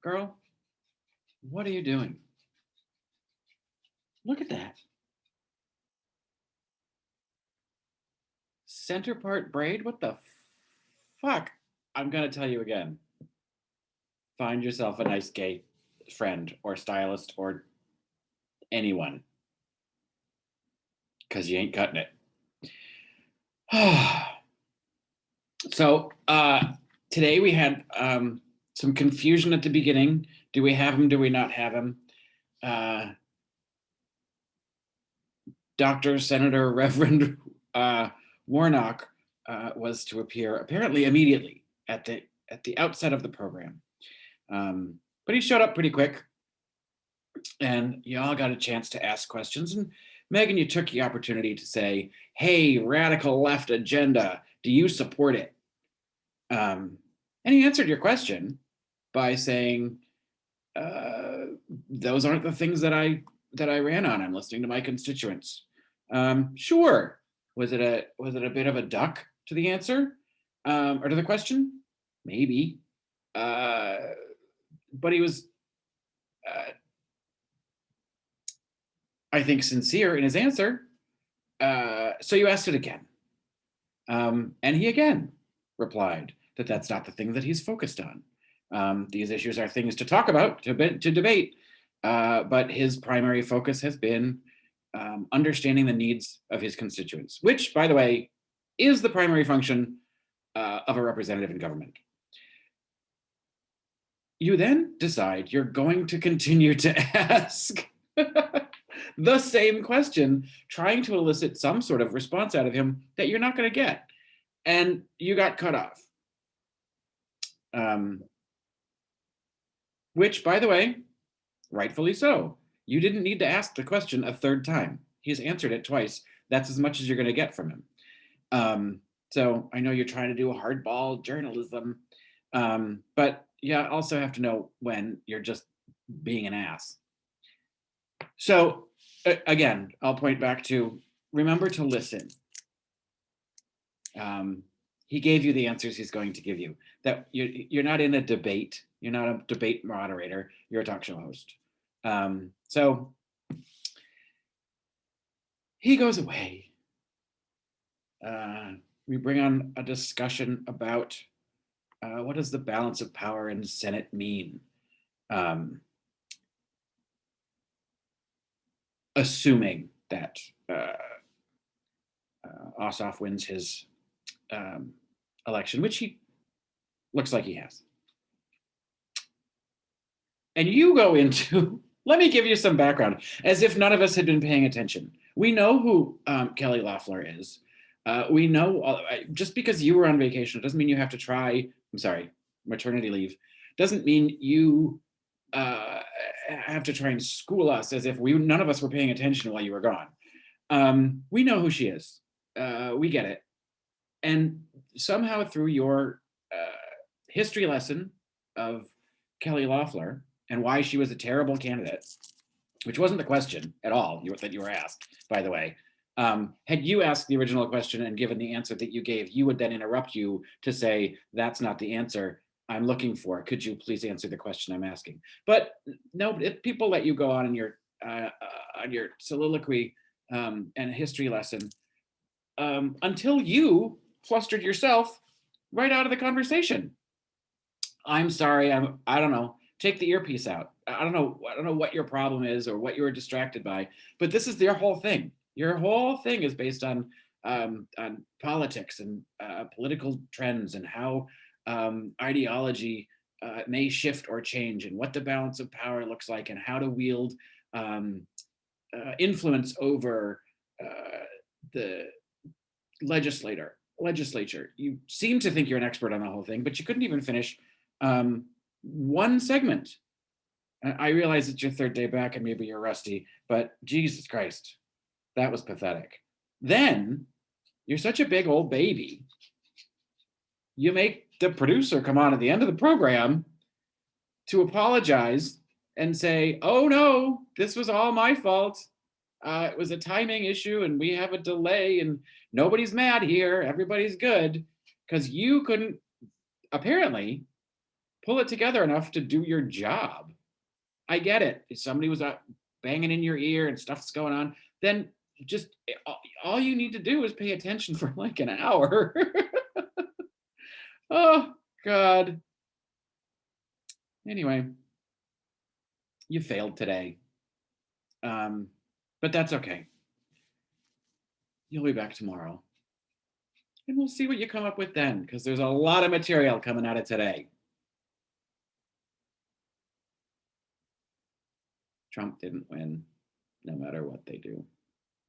Girl, what are you doing? Look at that. Center part braid? What the fuck? I'm going to tell you again. Find yourself a nice gay friend or stylist or anyone, because you ain't cutting it. So today we had some confusion at the beginning. Do we have him? Do we not have him? Dr. Senator Reverend Warnock was to appear apparently immediately at the outset of the program, but he showed up pretty quick, and you all got a chance to ask questions. And Meghan, you took the opportunity to say, "Hey, radical left agenda, do you support it?" And he answered your question by saying, "Those aren't the things that I ran on. I'm listening to my constituents." Sure. Was it a bit of a duck to the answer, or to the question? Maybe. But he was, I think, sincere in his answer. So you asked it again, and he again replied that that's not the thing that he's focused on. These issues are things to talk about, to debate, but his primary focus has been understanding the needs of his constituents, which, by the way, is the primary function of a representative in government. You then decide you're going to continue to ask the same question, trying to elicit some sort of response out of him that you're not going to get. And you got cut off. Which, by the way, rightfully so. You didn't need to ask the question a third time. He's answered it twice. That's as much as you're going to get from him. So I know you're trying to do a hardball journalism, but you also have to know when you're just being an ass. So again, I'll point back to remember to listen. He gave you the answers he's going to give you. That you're not in a debate. You're not a debate moderator. You're a talk show host. So he goes away. We bring on a discussion about what does the balance of power in the Senate mean? Assuming that Ossoff wins his election, which he looks like he has. And you go into, let me give you some background, as if none of us had been paying attention. We know who Kelly Loeffler is. We know, just because you were on vacation, it doesn't mean you have to try, maternity leave, doesn't mean you have to try and school us as if none of us were paying attention while you were gone. We know who she is. We get it. And somehow through your history lesson of Kelly Loeffler and why she was a terrible candidate, which wasn't the question at all that you were asked, by the way. Had you asked the original question and given the answer that you gave, you would then interrupt you to say, that's not the answer I'm looking for. Could you please answer the question I'm asking? But no, people let you go on your soliloquy and history lesson until you flustered yourself right out of the conversation. I'm sorry, I don't know. Take the earpiece out. I don't know what your problem is or what you were distracted by, but this is your whole thing. Your whole thing is based on politics and political trends and how ideology may shift or change and what the balance of power looks like and how to wield influence over the legislature. You seem to think you're an expert on the whole thing, but you couldn't even finish one segment. I realize it's your third day back and maybe you're rusty, but Jesus Christ, that was pathetic. Then you're such a big old baby. You make the producer come on at the end of the program to apologize and say, oh no, this was all my fault. It was a timing issue and we have a delay and nobody's mad here. Everybody's good. Because you couldn't apparently pull it together enough to do your job. I get it. If somebody was banging in your ear and stuff's going on, then just all you need to do is pay attention for like an hour. Oh, God. Anyway, you failed today. But that's okay. You'll be back tomorrow. And we'll see what you come up with then, because there's a lot of material coming out of today. Trump didn't win, no matter what they do.